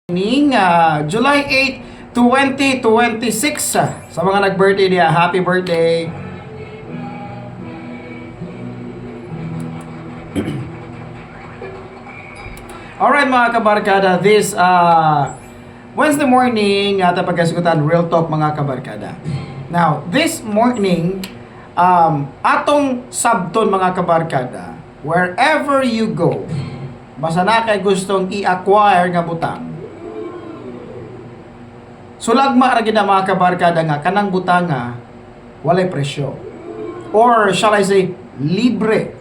Ning July 8, 2026 sa mga nag-birthday niya, happy birthday. Alright mga kabarkada, this Wednesday morning atong pagkasigutan Real Talk mga kabarkada. Now, this morning atong sabton mga kabarkada, wherever you go, basta na kay gustong i-acquire nga butang, sulagma ra gid mga kabarkada nga kanang butanga walay presyo. Or shall I say libre.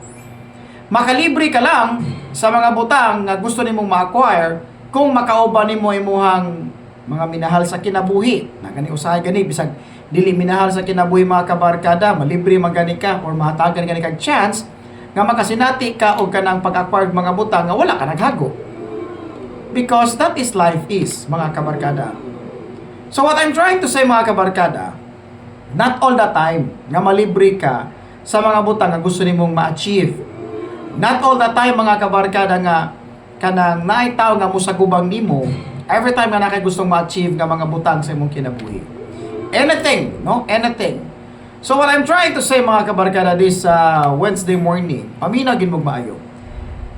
Makalibre ka lang sa mga butang nga gusto nimong ma-acquire kung makauban nimo imuhang mga minahal sa kinabuhi. Na gani usahay gani bisag dili minahal sa kinabuhi mga kabarkada, malibre magani ka or mahatagan gani kag chance nga makasinati ka og kanang pag-acquire mga butang nga wala ka naghago. Because that is life is mga kabarkada. So what I'm trying to say mga kabarkada, not all the time nga malibre ka sa mga butang nga gusto nimong ma-achieve. Not all the time mga kabarkada nga kanang naay tao nga musagubang nimo every time nga nakay gustong ma-achieve nga mga butang sa imong kinabuhi. Anything, no? Anything. So what I'm trying to say mga kabarkada this Wednesday morning, paminagin mo maayo.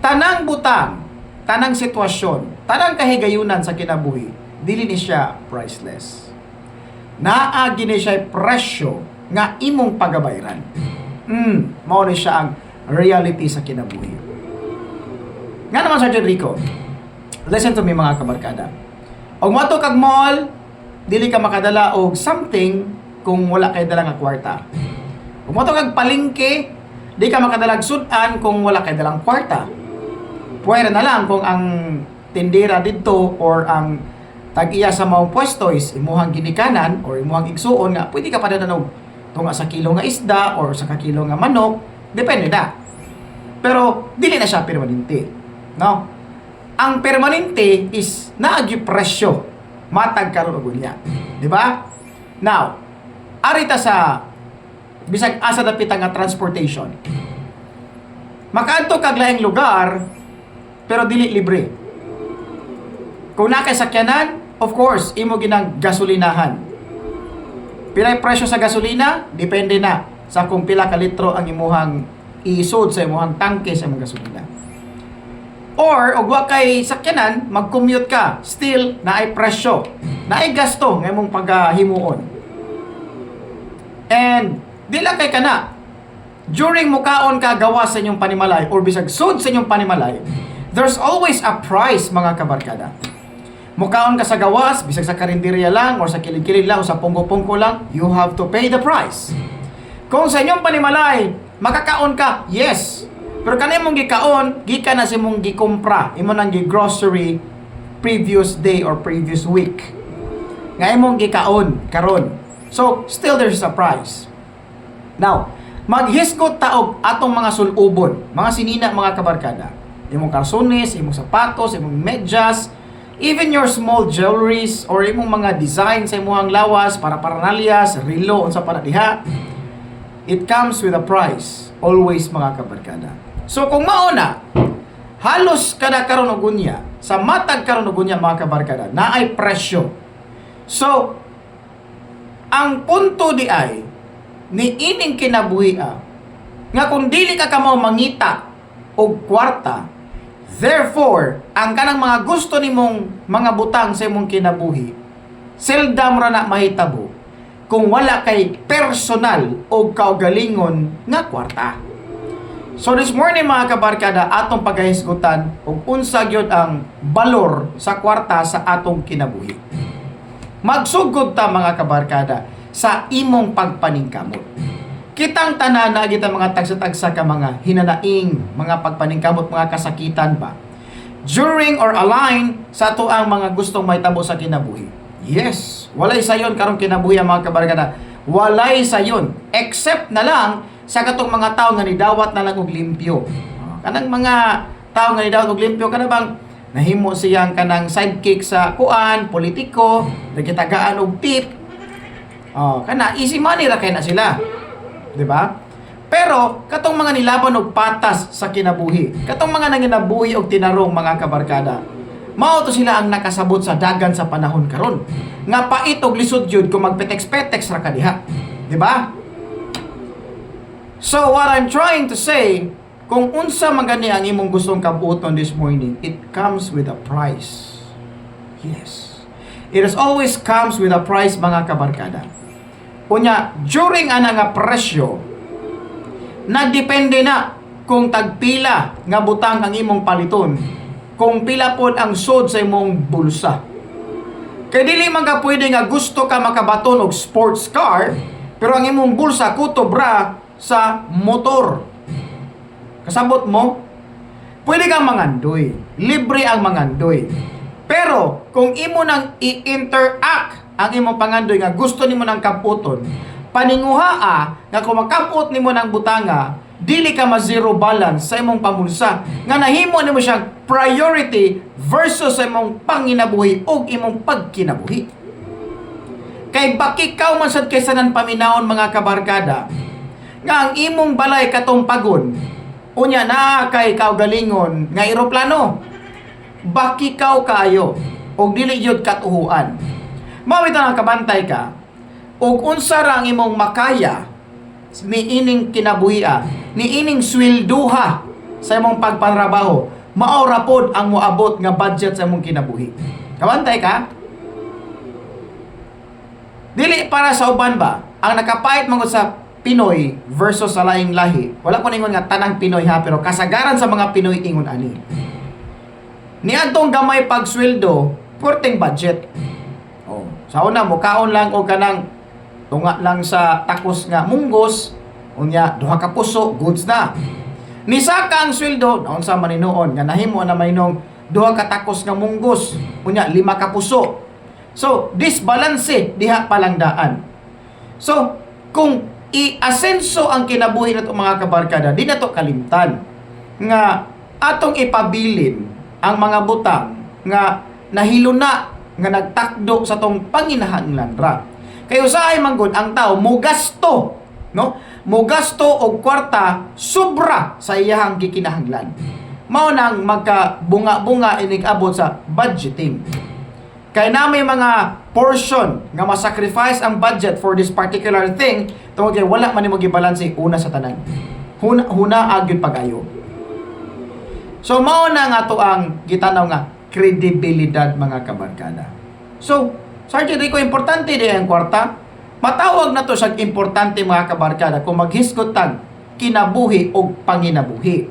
Tanang butang, tanang sitwasyon, tanang kahigayunan sa kinabuhi, dili ni siya priceless. Naagi ni siya presyo nga imong pagabayran. Mao ni siya ang reality sa kinabuhi. Nga naman Sir Rico, listen to me mga kabarkada. Og moto kag mall, dili ka makadala og something kung wala kay dala nga kwarta. Og moto kag palengke, di ka makadala og sudan kung wala kay dalang kwarta. Pwede na lang kung ang tindera dito or ang tag-iya sa maong pwesto is imuhang ginikanan or imuhang igsuon nga pwede ka padadanog tunga sa kilo nga isda or sa kakilo nga manok, depende na. Pero dili na siya permanente, no? Ang permanente is naagi presyo matag karon og unya, di ba? Now, arita sa bisag asa dapit nga transportation. Makaadto kag laing lugar pero dili libre. Kung nakay sakyanan, of course, imo ginang gasolinahan. Pilay presyo sa gasolina, depende na sa kung pila ka litro ang imuhang iisod sa imuhang tangke sa imong gasolina. Or, og wa kay sakyanan, mag-commute ka, still naay presyo, naay gasto nga imong paghimuon. And di lang kay kana, during mukaon ka gawas sa inyong panimalay or bisag sud sa inyong panimalay, there's always a price mga kabarkada. Mukaon ka sa gawas, bisag sa karinderya lang or sa kilid-kilid lang o sa pungko-pungko lang, you have to pay the price. Kung sa inyong panimalay, makakaon ka, yes. Pero kanay mong gikaon, gikan na si mong gikumpra, imo nang gi-grocery previous day or previous week. Nga imong gikaon karon. So, still there's a price. Now, maghisgot taog atong mga sulubon, mga sinina, mga kabarkada. Imong karsones, imong sapatos, imong medyas, even your small jewelries or imong mga design sa imong lawas, para paranalyas, relo, unsa para diha, it comes with a price. Always mga kabarkada. So kung mauna, halos kada karon og unya, sa matag karon og unya mga kabarkada, naay presyo. So, ang punto di ay, ni ining kinabuhi nga kung dili ka kamo mangita og kwarta, therefore, ang kanang mga gusto nimong mga butang sa imong kinabuhi, seldom ra na mahitabo kung wala kay personal o kaugalingon nga kwarta. So this morning mga kabarkada, atong paghahisgutan og unsa gyud ang balor sa kwarta sa atong kinabuhi. Magsugod ta mga kabarkada sa imong pagpaningkamot. Kitang tanan na kita mga tagsa-tagsa ka mga hinanaing, mga pagpaningkamot, mga kasakitan ba during or align sa tuang mga gustong mahitabo sa kinabuhi. Yes, walay sayon karong kinabuhi mga kabarkada. Walay sayon except na lang sa katong mga tao nga nidawat na lang og limpyo. Kanang mga tao nga nidawat og limpyo kana bang nahimo siyang kanang sidekick sa kuan, politiko, nagkitagaan og tip. Kana easy money ra kay na sila. 'Di ba? Pero katong mga nilaban og patas sa kinabuhi, katong mga nanginabuhi og tinarong mga kabarkada, Mao to sila ang nakasabot sa dagan sa panahon karon. Nga pait og lisod jud kung magpetex-petex ra ka diha. Di ba? So what I'm trying to say, kung unsa man gani ang imong gustong kabuoton this morning, it comes with a price. Yes. It is always comes with a price, mga kabarkada. Unya, during ana nga presyo, nagdepende na kung tagpila nga butang ang imong paliton, kung pila pod ang sod sa imong bulsa. Kay dili man ka pwede nga gusto ka makabaton og sports car, pero ang imong bulsa kutobra sa motor. Kasabot mo? Pwede kang mangandoy. Libre ang mangandoy. Pero kung imo nang i-interact ang imong pangandoy nga gusto nimo nang kaputon, paninguhaa nga kung makapot nimo ng butanga, dili ka ma-zero balance sa imong pamulsa. Nga nahimo nimo siyang priority versus sa imong panginabuhi o imong pagkinabuhi. Kay bakikaw man sad kaysa nan paminaon, mga kabarkada, nga ang imong balay katumpagon, unya na kay kaugalingon nga eroplano. Bakikaw kayo og dili jud katuhuan. Mao nga kabantay ka ug unsa ra ang imong makaya niining kinabuhia, niining swelduha sa imong pagpanrabaho, mao ra pod ang moabot nga budget sa imong kinabuhi. Kabantay ka? Dili para sa uban ba ang nakapait mangod sa Pinoy versus sa laing lahi. Wala ko ningon nga tanang Pinoy ha, pero kasagaran sa mga Pinoy ingon ani. Niadtong gamay pagsweldo, porteng budget. Oh, sa una mukaon lang og kanang tunga lang sa takos nga munggos, unya duha ka puso, goods na. Ni saka ang sweldo, naon sa maninuon nga nahimo na mainong duha ka takos nga munggos, unya 5 ka puso. So, disbalance diha palang daan. So, kung i-asenso ang kinabuhi nato, mga kabarkada, di na to kalimtan nga atong ipabilin ang mga butang nga nahiluna nga nagtakdo sa tong panginahanglan ra. Kay usahay man gud ang tao mugasto, no? Mugasto og kwarta sobra sa iyahang gikinahanglan. Mao nang magkabunga-bunga inig abot sa budgeting. Kay na may mga portion nga masacrifice ang budget for this particular thing, tungod kay wala man nimo gibalanse una sa tanan. Huna agyud pagayo. So mao na nga to ang gitanaw nga kredibilidad, mga kabarkada. So, Sergeant Rico, importante di ang kwarta. Matawag na to siya importante, mga kabarkada, kung maghisgot tag kinabuhi o panginabuhi.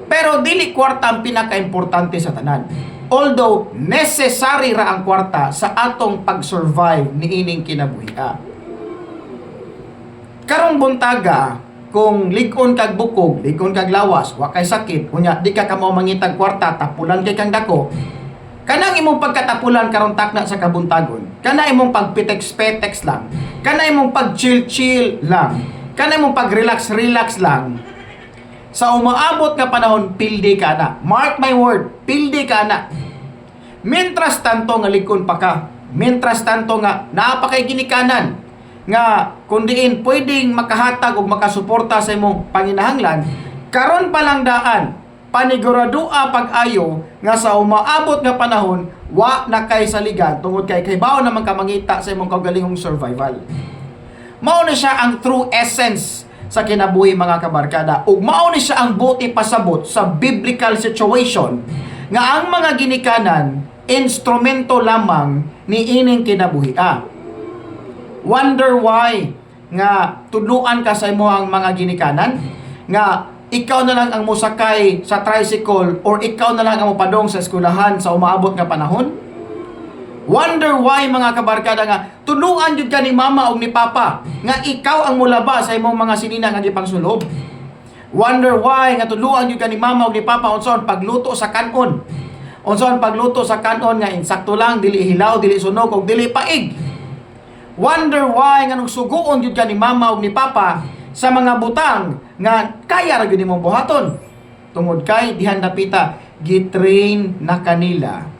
Pero dili kwarta ang pinaka-importante sa tanan. Although necessary ra ang kwarta sa atong pag-survive ni ining kinabuhi. Karong buntaga, kung ligon kag bukog, ligon kag lawas, wa kay sakit, unya di ka kamo mangitag kwarta, tapulan kay kang dako. Kanang imong pagkatapulan karon takna sa kabuntagon, kana imong pagpitex-petex lang, kana imong pag-chill-chill lang, kana imong pag-relax-relax lang, sa umaabot nga panahon, pildi ka na. Mark my word, pildi ka na. Mintras tanto nga likon pa ka, mintras tanto nga naapakay ginikanan, nga kundiin pwedeng makahatag o makasuporta sa imong panginahanglan, karon pa lang daan, paniguradua pag-ayo nga sa umaabot nga panahon, wa na kay saligan, tungod kay bawo naman ka mangita sa imong kaugalingong survival. Mao na siya ang true essence sa kinabuhi, mga kabarkada, ug mao ni siya ang buti pasabot sa biblical situation nga ang mga ginikanan instrumento lamang ni ining kinabuhi. Wonder why nga tudluan ka sa imong mga ginikanan nga ikaw na lang ang musakay sa tricycle or ikaw na lang ang mupadong sa eskwelahan sa umaabot nga panahon? Wonder why, mga kabarkada, nga tuluan jud ka ni mama o ni papa nga ikaw ang mulaba sa imong mga sinina nga gipangsulob. Wonder why nga tuluan jud ka ni mama o ni papa unsaon pagluto sa kanon. Unsaon pagluto sa kanon nga insakto lang, dili hilaw, dili sunog og dili paig. Wonder why nga nung suguon jud ka ni mama o ni papa sa mga butang nga kaya ra gyud imong buhaton. Tungod kay dihan dapita gitrain na kanila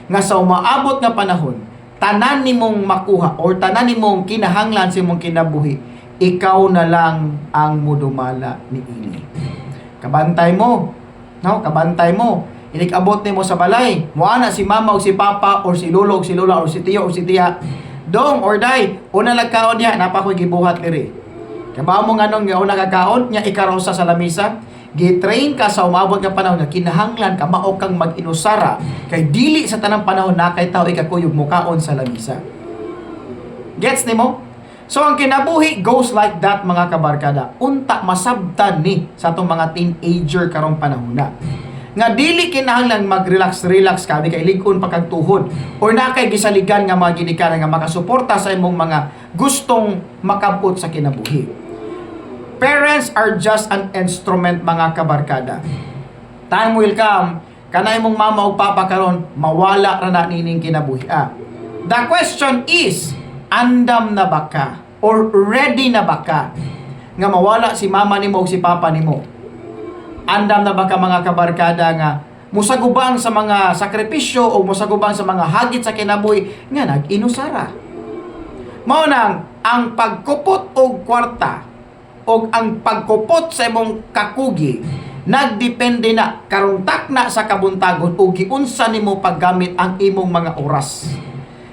nga sa umaabot nga panahon, tanan nimong makuha or tanan nimong kinahanglan sa imong kinabuhi, ikaw na lang ang mudumala ni ini. Kabantay mo, no? Kabantay mo. Inig-abot nimo sa balay. Moana si mama o si papa or si lolo o si lola or si tiyo o si tiya. Dong or day, una lagkaon niya, napakoy gibuhat diri. Kaya mo nga nung una kakaon, niya ikarosa sa lamisa, gitrain ka sa umabot nga panahon nga kinahanglan ka mao kang mag-inusara kay dili sa tanang panahon na kay tao ikakuyog mo kaon sa lamisa. Gets nimo? So ang kinabuhi goes like that mga kabarkada. Unta masabtan ni sa atong mga teenager karong panahon na. Nga dili kinahanglan mag-relax kami kay ligon pa kag tuhod or na kay gisaligan nga mga ginikanan nga makasuporta sa imong mga gustong makabot sa kinabuhi. Parents are just an instrument mga kabarkada. Time will come kana imong mama o papa karon mawala ra na nining kinabuhi. The question is, andam na ba ka or ready na ba ka nga mawala si mama nimo o si papa nimo? Andam na ba ka mga kabarkada nga musagubang sa mga sakripisyo o musagubang sa mga hagit sa kinabuhi nga nag-inusara? Mao nang ang pagkupot og kwarta o ang pagkupot sa imong kakugi nagdepende na karong takna sa kabuntagon o giunsa nimo paggamit ang imong mga oras.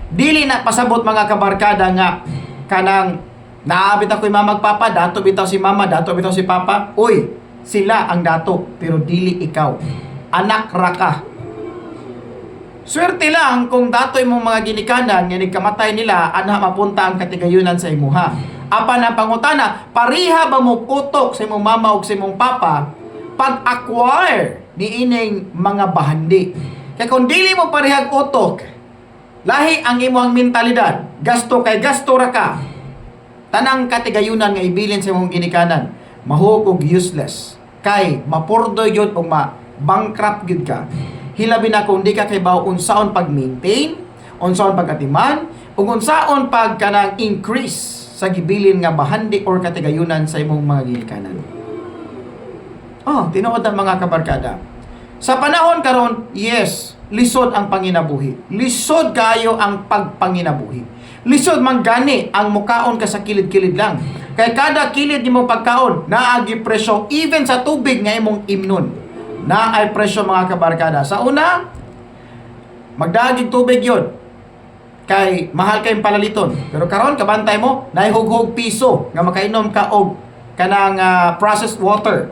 Dili na pasabot mga kabarkada nga kanang naabit ako'y mama papa, dato bitaw si mama, dato bitaw si papa. Uy, sila ang dato, pero dili ikaw. Anak ra ka. Swerte lang kung dato imong mga ginikanan nga nigkamatay nila ana mapunta ang katigayunan sa imuha. Apan ang pangutana, pariha ba mo utok sa imong mama o sa imong papa pag-acquire ni ining mga bahandi? Kaya kung dili mo parihag utok, lahi ang imong mentalidad, gasto kay gasto ra ka. Tanang katigayunan nga ibilin sa imong ginikanan, mahugog useless. Kay mapurdoy yun o ma-bankrupt yun ka. Hilabi na kung di ka kay bao unsaon pag-maintain, unsaon pag-atiman, o unsaon pag-kanang increase sa gibilin nga bahandi or katigayunan sa imong mga ginikanan. Tinuod ang mga kabarkada. Sa panahon karon, yes, lisod ang panginabuhi. Lisod kayo ang pagpanginabuhi. Lisod man gani ang mukaon ka sa kilid-kilid lang. Kay kada kilid nimo pagkaon, naagi presyo even sa tubig nga imong imnon. Naay presyo mga kabarkada. Sa una, magdagig tubig yon. Kay mahal kayong palaliton. Pero karon kabantay mo, naihug-hug piso nga makainom ka og kanang processed water.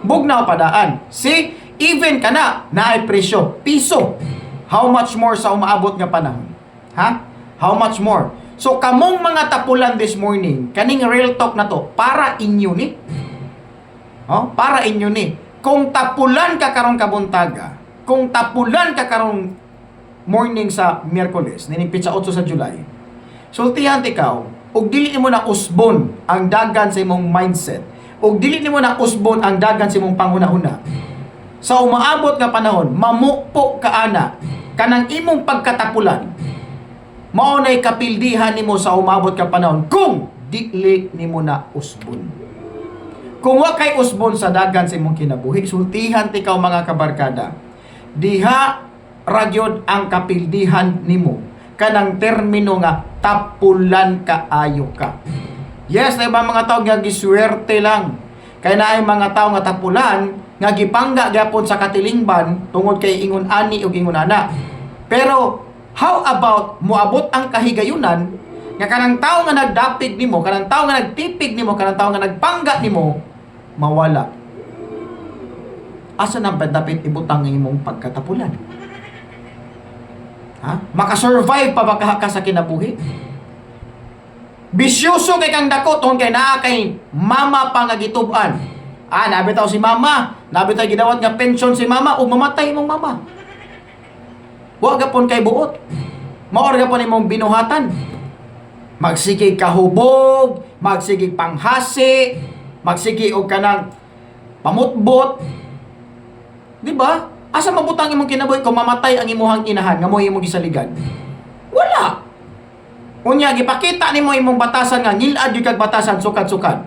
Bugnaw padaan. See, even kana naay presyo, piso. How much more sa umaabot nga panahon? Ha? How much more? So, kamong mga tapulan this morning, kaning real talk na to, para inyo ni. Para inyo ni. Kung tapulan ka karong kabuntaga, kung tapulan ka karong morning sa Miyerkules, ninipit sa 8 sa July, sultihan ikaw, ug dili nimo na usbon ang dagan sa imong mindset, ug dili nimo na usbon ang dagan sa imong panghuna-huna. Sa umaabot nga panahon, mamupo ka ana, kanang imong pagkatapulan, mao nay kapildihan nimo sa umabot ka panahon kung dili nimo na usbon. Kung wa kay usbon sa dagan sa imong kinabuhi, sultihan tikaw mga kabarkada, diha ragyod ang kapildihan nimo kanang termino nga tapulan kaayo ka. Yes, na ibang mga tao nga giswerte lang. Kay naay mga tao nga tapulan nga gipangga gyapon sa katilingban tungod kay ingon ani ug ingon ana. Pero how about moabot ang kahigayunan nga kanang tao nga nagdapig nimo, kanang tao nga nagtipig nimo, kanang tao nga nagpangga nimo mawala? Asa nang dapat ibutang ang imong pagkatapulan? Makasurvive pa ba ka sa kinabuhi? Bisyoso kay kang dako tungod kay naa kay mama pa nga gitub-an. Nabitaw si mama, nabitaw gidawat nga pensyon si mama ug mamatay imong mama. Wa gapon kay buot. Maor gapon imong binuhatan. Magsigig kahubog, magsigig panghasi, magsigi og kanang pamutbot. Di ba? Asa mabutang imong kinabuhi kung mamatay ang imuhang inahan nga mo imong gisaligan? Wala. Unya gipakita nimo imong batasan nga ngilad gyud kag batasan sukad-sukad.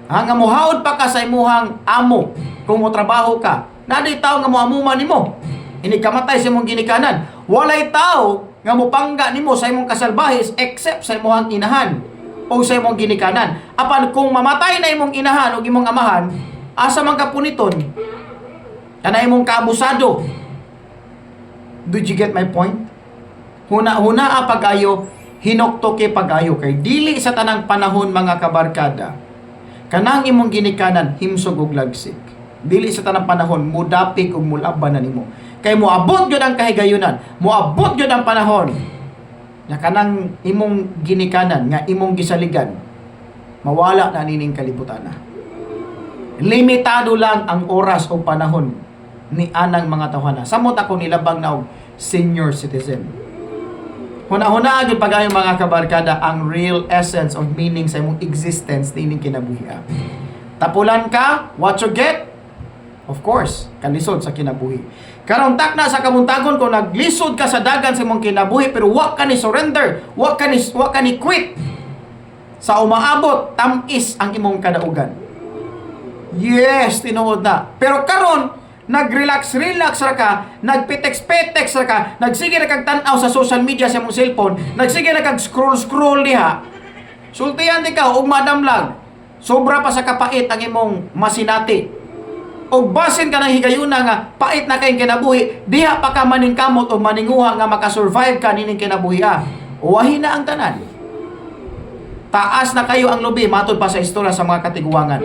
Nga muhaod pa ka sa imuhang amo kung mo trabaho ka. Naday tawo nga moamuman nimo. Ini kamatay sa imong ginikanan. Walay tawo nga mopangga nimo sa imong kasalbahis except sa imong inahan o sa imong ginikanan. Apan kung mamatay na imong inahan o imong amahan, asa man ka puniton? Kana imong kaabusado. Did you get my point? Huna pag-ayo, hinoktoke pag-ayo. Kay dili sa tanang panahon mga kabarkada, kanang imong ginikanan, himsog og lagsik. Dili sa tanang panahon, mudapig og mulaban na nimo. Kay moabot gyud ang kahigayunan, moabot gyud ang panahon na kanang imong ginikanan, nga imong gisaligan, mawala na nining kalibutan na. Limitado lang ang oras o panahon ni anang mga tawhana. Samot ako nilabang na og senior citizen. Huna-huna agad pag-ayo mga kabarkada ang real essence of meaning sa imong existence nining kinabuhi. Tapulan ka, what you get? Of course, kalisod sa kinabuhi. Karon takna sa kamuntagon kung naglisod ka sa dagan sa imong kinabuhi pero wa ka ni surrender, wa ka ni quit. Sa umaabot, tamis ang imong kadaugan. Yes, tinuod na. Pero karon nag-relax ra ka, nagpetex-petex ra ka, nagsige na kag tan-aw sa social media sa imong cellphone, nagsige na kag scroll diha. Sultihan di ka og madamlag. Sobra pa sa kapait ang imong masinati. Og basin ka ng higayuna nga pait na kayong kinabuhi, diha pa ka maningkamot o maninguha nga makasurvive ka nining kinabuhi. Uwahin na ang tanan. Taas na kayo ang lubi matod pa sa istorya sa mga katiguangan.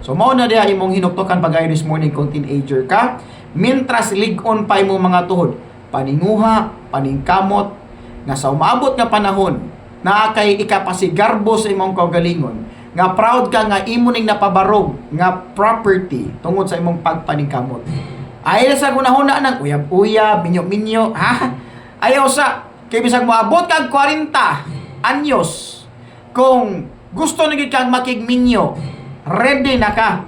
So mao na diha imong hinuktokan pag-ayo this morning kung teenager ka, mintras lig-on pa imong mga tuhod, paninguha, paningkamot nga sa umaabot nga panahon naa kay ikapasigarbo sa imong kaugalingon, nga proud ka nga imo ning napabarog nga property tungod sa imong pagpaningkamot. Ay sa gunahuna nang uyab-uyab, minyo-minyo, ha? Ayaw sa kay bisag moabot kag 40 anyos, kung gusto na gid kang makigminyo, ready na ka.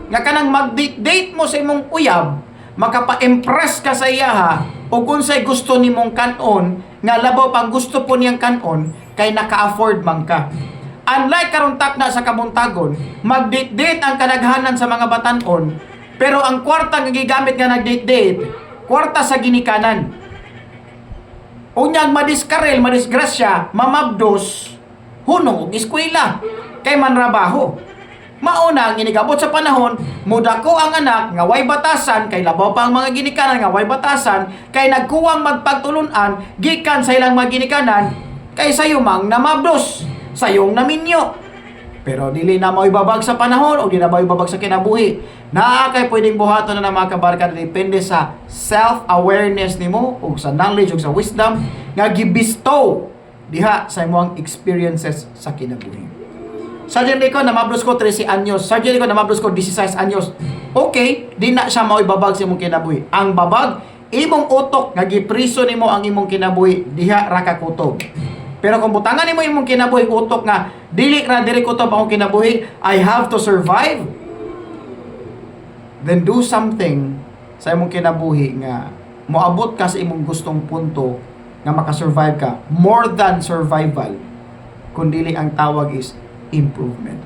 Nga kanang mag-date mo sa imong uyab, makapa-impress ka sa iya o kung say gusto nimong kanon, nga labaw pang gusto po niyang kanon, kay naka-afford man ka. Unlike karon takna sa kamuntagon, mag-date-date ang kadaghanan sa mga batanon, pero ang kwarta nga gigamit nga nag-date-date, kwarta sa ginikanan. Unyang madiskarel, madisgrasya, mamabdos, hunong og eskwela, kay manrabaho. Mauna ang inigabot sa panahon, mudako ang anak nga way batasan, kay labaw pa ang mga ginikanan nga way batasan, kay nagkuwang magpagtulunan gikan sa ilang mga ginikanan, kay sayumang namabdos, sayong naminyo. Pero dili na mo ibabag sa panahon o di na mo ibabag sa kinabuhi. Naa kay pwedeng buhaton na mga kabarkada, depende sa self-awareness nimo o sa knowledge o sa wisdom nga gibistow diha sa imong experiences sa kinabuhi. Sergeant Rico, namablos ko 13 anyos. Sergeant Rico, namablos ko 16 anyos. Okay, di na siya mo ibabag sa imong kinabuhi. Ang babag, imong utok nga gipriso nimo ang imong kinabuhi diha ra ka kutob. Pero kung butangan nimo imong kinabuhi utok nga dili ra diri kutob ang kinabuhi, I have to survive. Then do something sa imong kinabuhi nga moabot ka sa imong gustong punto nga makasurvive ka. More than survival, kundi ang tawag is improvement.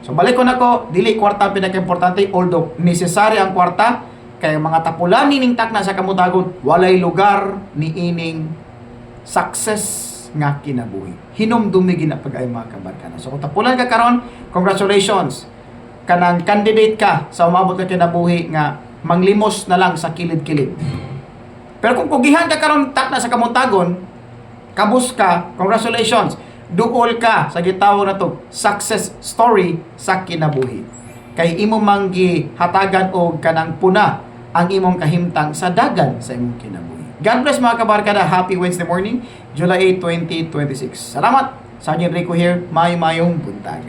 So balik ko nako, dili kwarta pinaka-importante, although necessary ang kwarta, kay mga tapulan nining takna sa kamutagon, walay lugar ni ining success nga kinabuhi. Hinumdumi gina pag-ay mga kabarkada. So kung tapulan ka karon, congratulations. Kanang candidate ka sa umabot ka kinabuhi nga manglimos na lang sa kilid-kilid. Pero kung kugihan ka karon takna sa kamuntagon, kabus ka, congratulations. Duol ka sa gitawag na to success story sa kinabuhi. Kay imo manggi hatagan og kanang puna ang imong kahimtang sa dagan sa imong kinabuhi. God bless mga kabarkada. Happy Wednesday morning, July 8, 2026. Salamat. Sergeant Rico here. Mayong buntag.